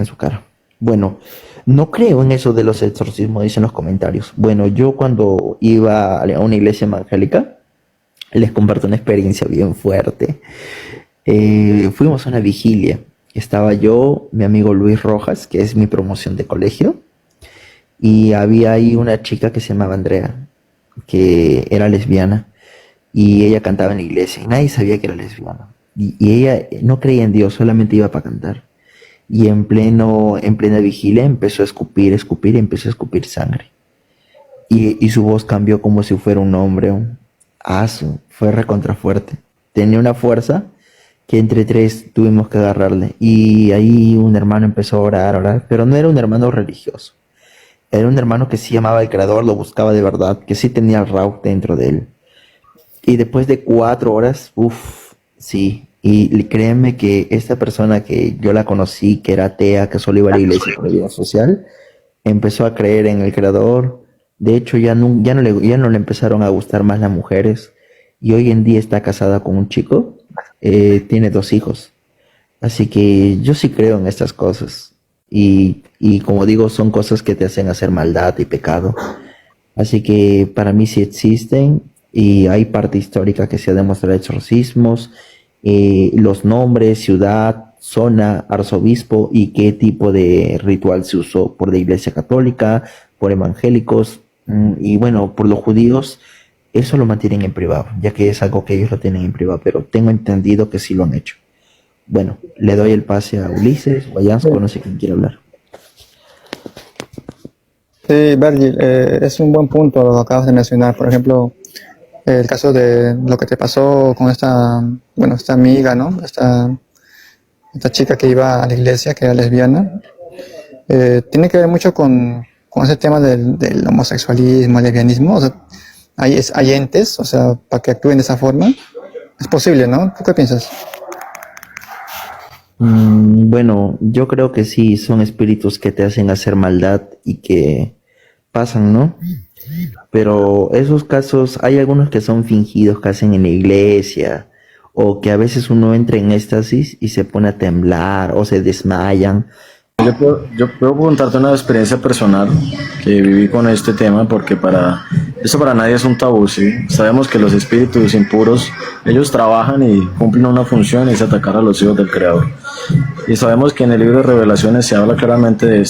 en su cara. Bueno, no creo en eso de los exorcismos, dicen los comentarios. Bueno, yo cuando iba a una iglesia evangélica, les comparto una experiencia bien fuerte. Fuimos a una vigilia. Estaba yo, mi amigo Luis Rojas, que es mi promoción de colegio, y había ahí una chica que se llamaba Andrea, que era lesbiana, y ella cantaba en la iglesia, y nadie sabía que era lesbiana. Y ella no creía en Dios, solamente iba para cantar. Y en plena vigilia empezó a escupir, escupir, y empezó a escupir sangre. Y su voz cambió como si fuera un hombre. Fue recontrafuerte. Tenía una fuerza que entre tres tuvimos que agarrarle. Y ahí un hermano empezó a orar, orar, pero no era un hermano religioso. Era un hermano que sí amaba al Creador, lo buscaba de verdad, que sí tenía el Raúl dentro de él. Y después de 4 horas, sí. Y créeme que esta persona que yo la conocí, que era atea, que solo iba a la iglesia por vida social, empezó a creer en el Creador. De hecho, ya no le empezaron a gustar más las mujeres. Y hoy en día está casada con un chico, tiene 2 hijos. Así que yo sí creo en estas cosas. Y como digo, son cosas que te hacen hacer maldad y pecado. Así que para mí sí existen y hay parte histórica que se ha demostrado exorcismos, los nombres, ciudad, zona, arzobispo y qué tipo de ritual se usó por la Iglesia Católica, por evangélicos y bueno, por los judíos. Eso lo mantienen en privado, ya que es algo que ellos lo tienen en privado, pero tengo entendido que sí lo han hecho. Bueno, le doy el pase a Ulises o a Jansco, no sé quién quiere hablar. Sí, Virgil, es un buen punto lo que acabas de mencionar. Por ejemplo, el caso de lo que te pasó con esta amiga, ¿no? Esta chica que iba a la iglesia, que era lesbiana. Tiene que ver mucho con ese tema del homosexualismo, el lesbianismo. O sea, hay entes, o sea, para que actúen de esa forma. Es posible, ¿no? ¿Tú qué piensas? Bueno, yo creo que sí, son espíritus que te hacen hacer maldad y que pasan, ¿no? Pero esos casos, hay algunos que son fingidos, que hacen en la iglesia, o que a veces uno entra en éxtasis y se pone a temblar, o se desmayan. Yo puedo contarte una experiencia personal que viví con este tema porque esto para nadie es un tabú, ¿sí? Sabemos que los espíritus impuros, ellos trabajan y cumplen una función y es atacar a los hijos del Creador. Y sabemos que en el libro de Revelaciones se habla claramente de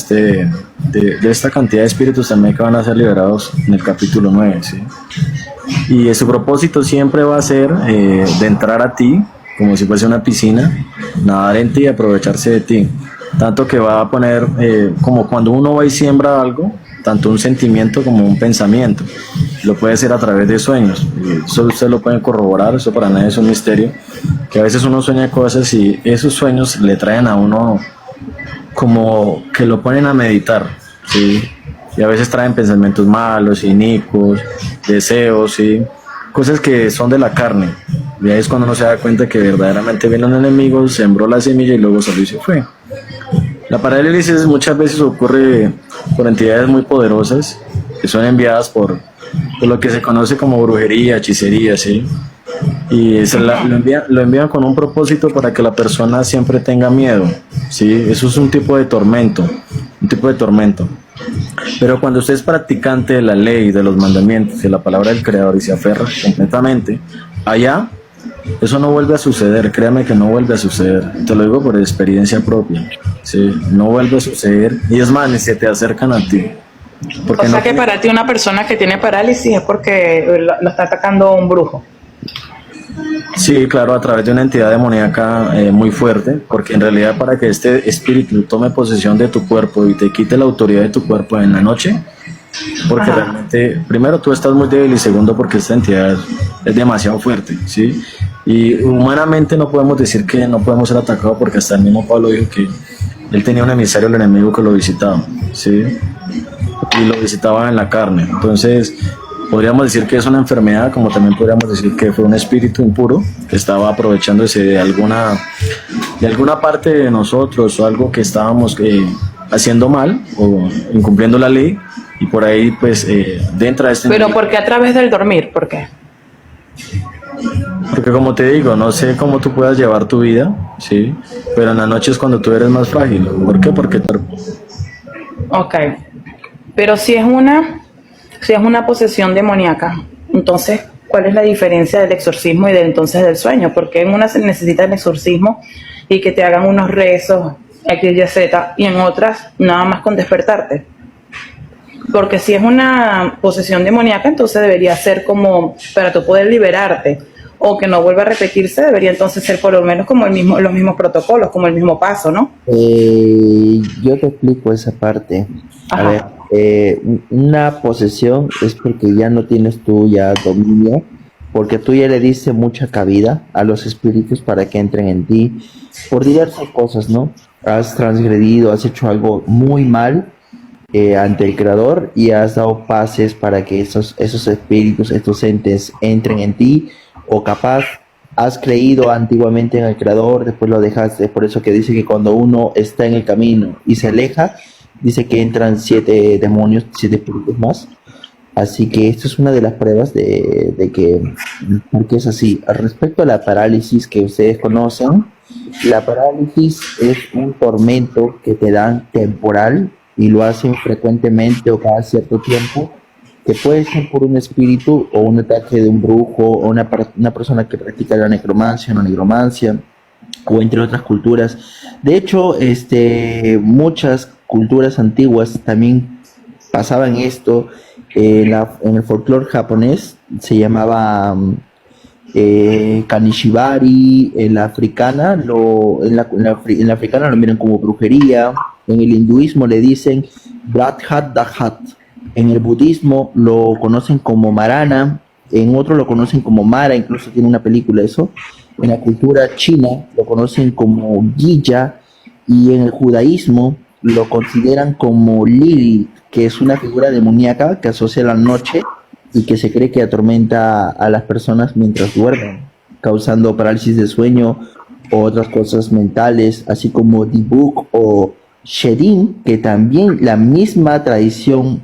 esta cantidad de espíritus también que van a ser liberados en el capítulo 9, ¿sí? Y su propósito siempre va a ser de entrar a ti, como si fuese una piscina, nadar en ti y aprovecharse de ti. Tanto que va a poner, como cuando uno va y siembra algo, tanto un sentimiento como un pensamiento. Lo puede hacer a través de sueños. Eso ustedes lo pueden corroborar, eso para nadie es un misterio. Que a veces uno sueña cosas y esos sueños le traen a uno como que lo ponen a meditar, ¿sí? Y a veces traen pensamientos malos, inicuos, deseos, ¿sí? Cosas que son de la carne. Y ahí es cuando uno se da cuenta que verdaderamente viene un enemigo, sembró la semilla y luego salió y se fue. La parálisis muchas veces ocurre por entidades muy poderosas que son enviadas por lo que se conoce como brujería, hechicería, ¿sí? Y lo envían con un propósito para que la persona siempre tenga miedo, ¿sí? Eso es un tipo de tormento, un tipo de tormento. Pero cuando usted es practicante de la ley, de los mandamientos, de la palabra del Creador y se aferra completamente, allá eso no vuelve a suceder, créame que no vuelve a suceder, te lo digo por experiencia propia, ¿sí? No vuelve a suceder y es más, ni se te acercan a ti. O sea que para ti una persona que tiene parálisis es porque lo está atacando un brujo. Sí, claro, a través de una entidad demoníaca muy fuerte, porque en realidad para que este espíritu tome posesión de tu cuerpo y te quite la autoridad de tu cuerpo en la noche, porque realmente, primero tú estás muy débil y segundo porque esta entidad es demasiado fuerte, ¿sí? Y humanamente no podemos decir que no podemos ser atacados porque hasta el mismo Pablo dijo que él tenía un emisario del enemigo que lo visitaba, ¿sí? Y lo visitaba en la carne. Entonces podríamos decir que es una enfermedad, como también podríamos decir que fue un espíritu impuro que estaba aprovechándose de alguna parte de nosotros o algo que estábamos haciendo mal o incumpliendo la ley. Y por ahí, pues, dentro de este... ¿Pero por qué a través del dormir? ¿Por qué? Porque como te digo, no sé cómo tú puedas llevar tu vida, ¿sí? Pero en la noche es cuando tú eres más frágil. ¿Por qué? Porque Ok. Pero si es una posesión demoníaca, entonces, ¿cuál es la diferencia del exorcismo y del entonces del sueño? Porque en una se necesita el exorcismo y que te hagan unos rezos, X, Y, Z, y en otras nada más con despertarte. Porque si es una posesión demoníaca, entonces debería ser como para tú poder liberarte o que no vuelva a repetirse, debería entonces ser por lo menos como los mismos protocolos, como el mismo paso, ¿no? Yo te explico esa parte. A ver, Ajá. una posesión es porque ya no tienes tú ya dominio, porque tú ya le diste mucha cabida a los espíritus para que entren en ti por diversas cosas, ¿no? Has transgredido, has hecho algo muy mal ante el Creador y has dado pases para que esos espíritus, estos entes entren en ti, o capaz has creído antiguamente en el Creador, después lo dejaste. Por eso que dice que cuando uno está en el camino y se aleja, dice que entran 7 demonios, 7 espíritus más. Así que esto es una de las pruebas de que, porque es así. Respecto a la parálisis que ustedes conocen, la parálisis es un tormento que te dan temporal y lo hacen frecuentemente o cada cierto tiempo, que puede ser por un espíritu o un ataque de un brujo o una persona que practica la necromancia, no negromancia, o entre otras culturas. De hecho, muchas culturas antiguas también pasaban esto. En el folclore japonés se llamaba Kanishibari. En la africana en la africana lo miran como brujería. En el hinduismo le dicen Bradhat Dahat. En el budismo lo conocen como Marana. En otro lo conocen como Mara, incluso tiene una película eso. En la cultura china lo conocen como Guilla, y en el judaísmo lo consideran como Lilith, que es una figura demoníaca que asocia la noche y que se cree que atormenta a las personas mientras duermen, causando parálisis de sueño o otras cosas mentales, así como Dibuk o Shedin, que también la misma tradición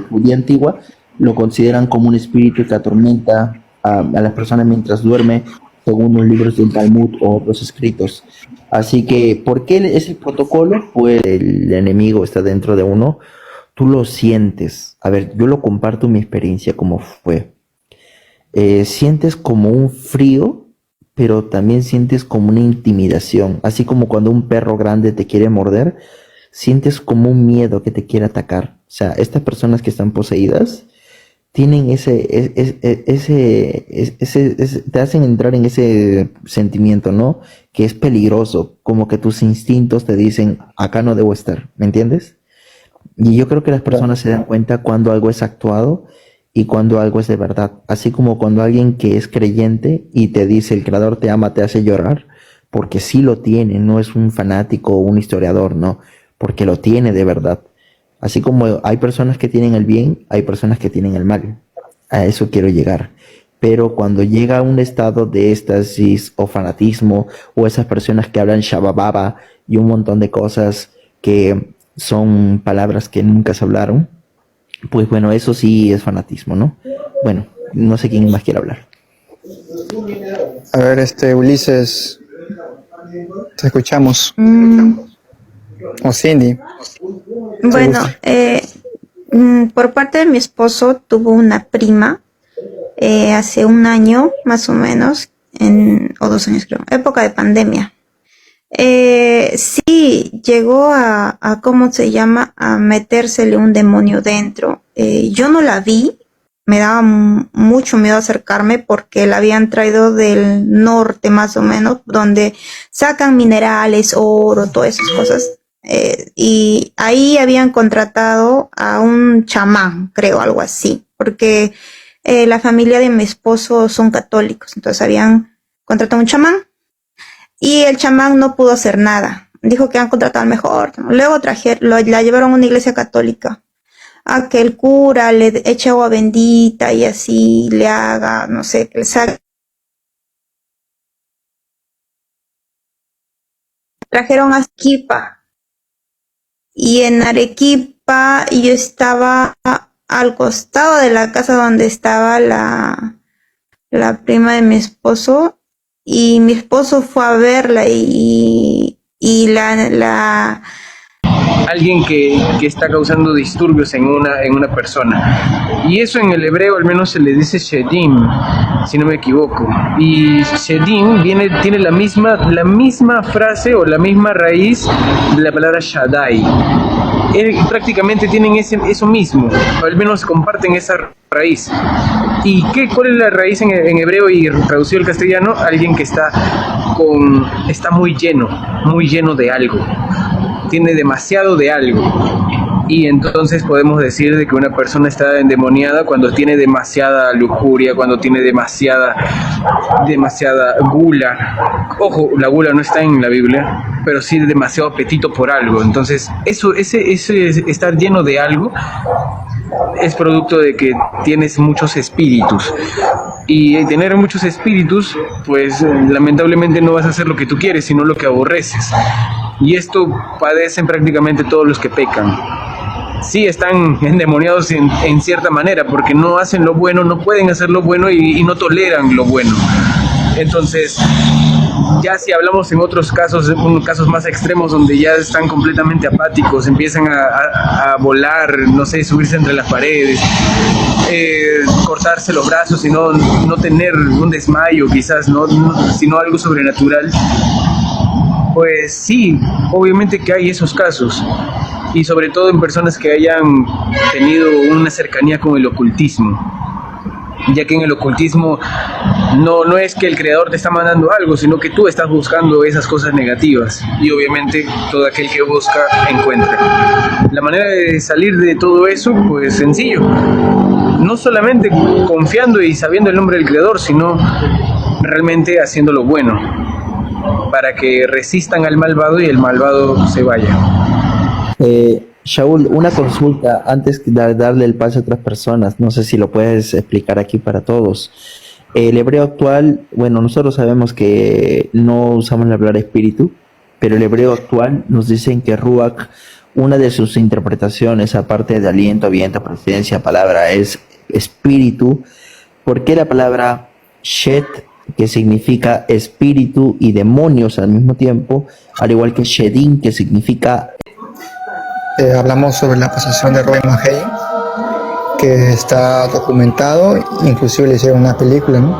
judía antigua lo consideran como un espíritu que atormenta a las personas mientras duerme, según los libros del Talmud o otros escritos. Así que, ¿por qué es el protocolo? Pues el enemigo está dentro de uno, tú lo sientes. A ver, yo lo comparto mi experiencia como fue. Sientes como un frío, pero también sientes como una intimidación. Así como cuando un perro grande te quiere morder, sientes como un miedo que te quiere atacar. O sea, estas personas que están poseídas tienen te hacen entrar en ese sentimiento, ¿no? Que es peligroso, como que tus instintos te dicen, acá no debo estar, ¿me entiendes? Y yo creo que las personas se dan cuenta cuando algo es actuado y cuando algo es de verdad. Así como cuando alguien que es creyente y te dice el creador te ama, te hace llorar, porque sí lo tiene, no es un fanático o un historiador, no, porque lo tiene de verdad. Así como hay personas que tienen el bien, hay personas que tienen el mal. A eso quiero llegar. Pero cuando llega a un estado de éxtasis o fanatismo, o esas personas que hablan shabababa y un montón de cosas que son palabras que nunca se hablaron, pues bueno, eso sí es fanatismo, ¿no? Bueno, no sé quién más quiere hablar. A ver, Ulises, te escuchamos. O Cindy, si Bueno, gusta. por parte de mi esposo tuvo una prima hace un año más o menos, o 2 años creo, época de pandemia. Sí, llegó ¿cómo se llama? A metérsele un demonio dentro. Yo no la vi, me daba mucho miedo acercarme porque la habían traído del norte más o menos, donde sacan minerales, oro, todas esas cosas. Y ahí habían contratado a un chamán, creo, algo así, porque la familia de mi esposo son católicos, entonces habían contratado a un chamán y el chamán no pudo hacer nada. Dijo que han contratado al mejor. Luego la llevaron a una iglesia católica a que el cura le eche agua bendita y así le haga, no sé, que le saque. Trajeron a Arequipa y en Arequipa yo estaba al costado de la casa donde estaba la la prima de mi esposo, y mi esposo fue a verla y la alguien que está causando disturbios en una persona. Y eso en el hebreo al menos se le dice shedim, si no me equivoco. Y shedim tiene la misma frase o la misma raíz de la palabra shaddai. Prácticamente tienen eso mismo, o al menos comparten esa raíz. ¿Y cuál es la raíz en hebreo y traducido al castellano? Alguien que está muy lleno de algo. Tiene demasiado de algo, y entonces podemos decir de que una persona está endemoniada cuando tiene demasiada lujuria, cuando tiene demasiada gula. Ojo, la gula no está en la Biblia, pero sí demasiado apetito por algo. Entonces ese estar lleno de algo es producto de que tienes muchos espíritus, y tener muchos espíritus, pues lamentablemente no vas a hacer lo que tú quieres, sino lo que aborreces. Y esto padecen prácticamente todos los que pecan. Sí, están endemoniados en cierta manera, porque no hacen lo bueno, no pueden hacer lo bueno y no toleran lo bueno. Entonces, ya si hablamos en otros casos más extremos, donde ya están completamente apáticos, empiezan a volar, no sé, subirse entre las paredes, cortarse los brazos y no tener un desmayo quizás, sino algo sobrenatural. Pues sí, obviamente que hay esos casos, y sobre todo en personas que hayan tenido una cercanía con el ocultismo, ya que en el ocultismo no es que el creador te está mandando algo, sino que tú estás buscando esas cosas negativas, y obviamente todo aquel que busca encuentra. La manera de salir de todo eso, pues sencillo, no solamente confiando y sabiendo el nombre del creador, sino realmente haciendo lo bueno, para que resistan al malvado y el malvado se vaya. Shaul, una consulta antes de darle el paso a otras personas. No sé si lo puedes explicar aquí para todos. El hebreo actual, bueno, nosotros sabemos que no usamos la palabra espíritu, pero el hebreo actual nos dicen que Ruach, una de sus interpretaciones, aparte de aliento, viento, presencia, palabra, es espíritu. ¿Por qué la palabra Shet, que significa espíritu y demonios al mismo tiempo, al igual que Shedim, que significa... Hablamos sobre la posesión de Roy Mahei, que está documentado, inclusive le hicieron una película, ¿no?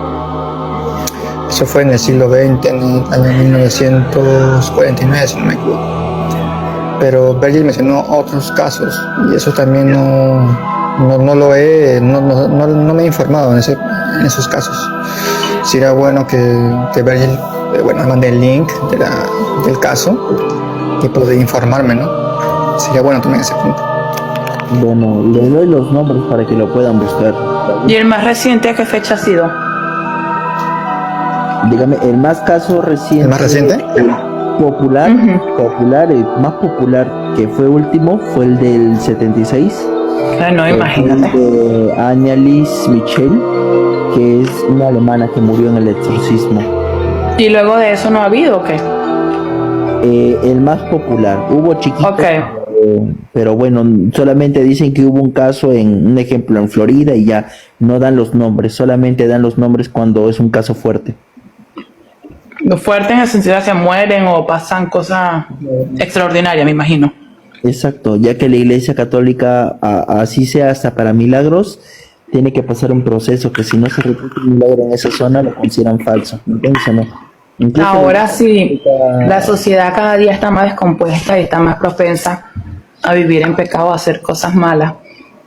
Eso fue en el siglo XX, en el año 1949, si no me equivoco. Pero Virgil mencionó otros casos, y eso también no me he informado en esos casos. Sería bueno que Virgil mande el link del caso y poder informarme, ¿no? Sería bueno también ese punto. Bueno, les doy los nombres para que lo puedan buscar. ¿Y el más reciente a qué fecha ha sido? Dígame, el más caso reciente. ¿El más reciente? Popular, el más popular que fue último fue el del 76. No, imagínate. De Annelies Michel, que es una alemana que murió en el exorcismo. ¿Y luego de eso no ha habido o qué? El más popular. Hubo chiquitos, Okay. Pero bueno, solamente dicen que hubo un caso un ejemplo en Florida, y ya no dan los nombres, solamente dan los nombres cuando es un caso fuerte. Fuerte en el sentido de que mueren o pasan cosas extraordinarias, me imagino. Exacto, ya que la Iglesia Católica, así sea hasta para milagros, tiene que pasar un proceso que si no se repite un milagro en esa zona lo consideran falso. ¿Entiendes o no? Incluso ahora sí, la sociedad cada día está más descompuesta y está más propensa a vivir en pecado, a hacer cosas malas,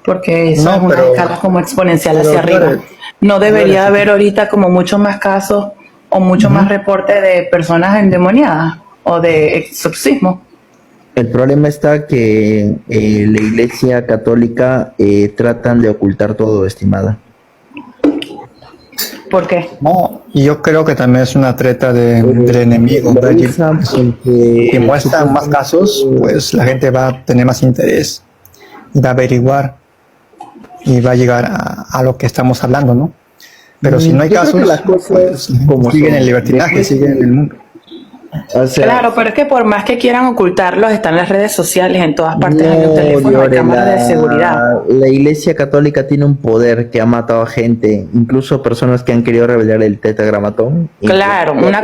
porque eso es una escala como exponencial hacia arriba. No debería haber ahorita como muchos más casos o muchos más reportes de personas endemoniadas o de exorcismo. El problema está que la Iglesia Católica tratan de ocultar todo, estimada. ¿Por qué? No, y yo creo que también es una treta del enemigo. Si muestran más casos, pues la gente va a tener más interés y va a averiguar y va a llegar a lo que estamos hablando, ¿no? Pero si no hay casos, las cosas pues, como siguen son. el libertinaje, siguen en el mundo. O sea, Claro, pero es que por más que quieran ocultarlos, están las redes sociales, en todas partes hay un teléfono, hay Lore, cámaras de seguridad. la Iglesia Católica tiene un poder que ha matado a gente, incluso personas que han querido revelar el tetragramatón. Claro, una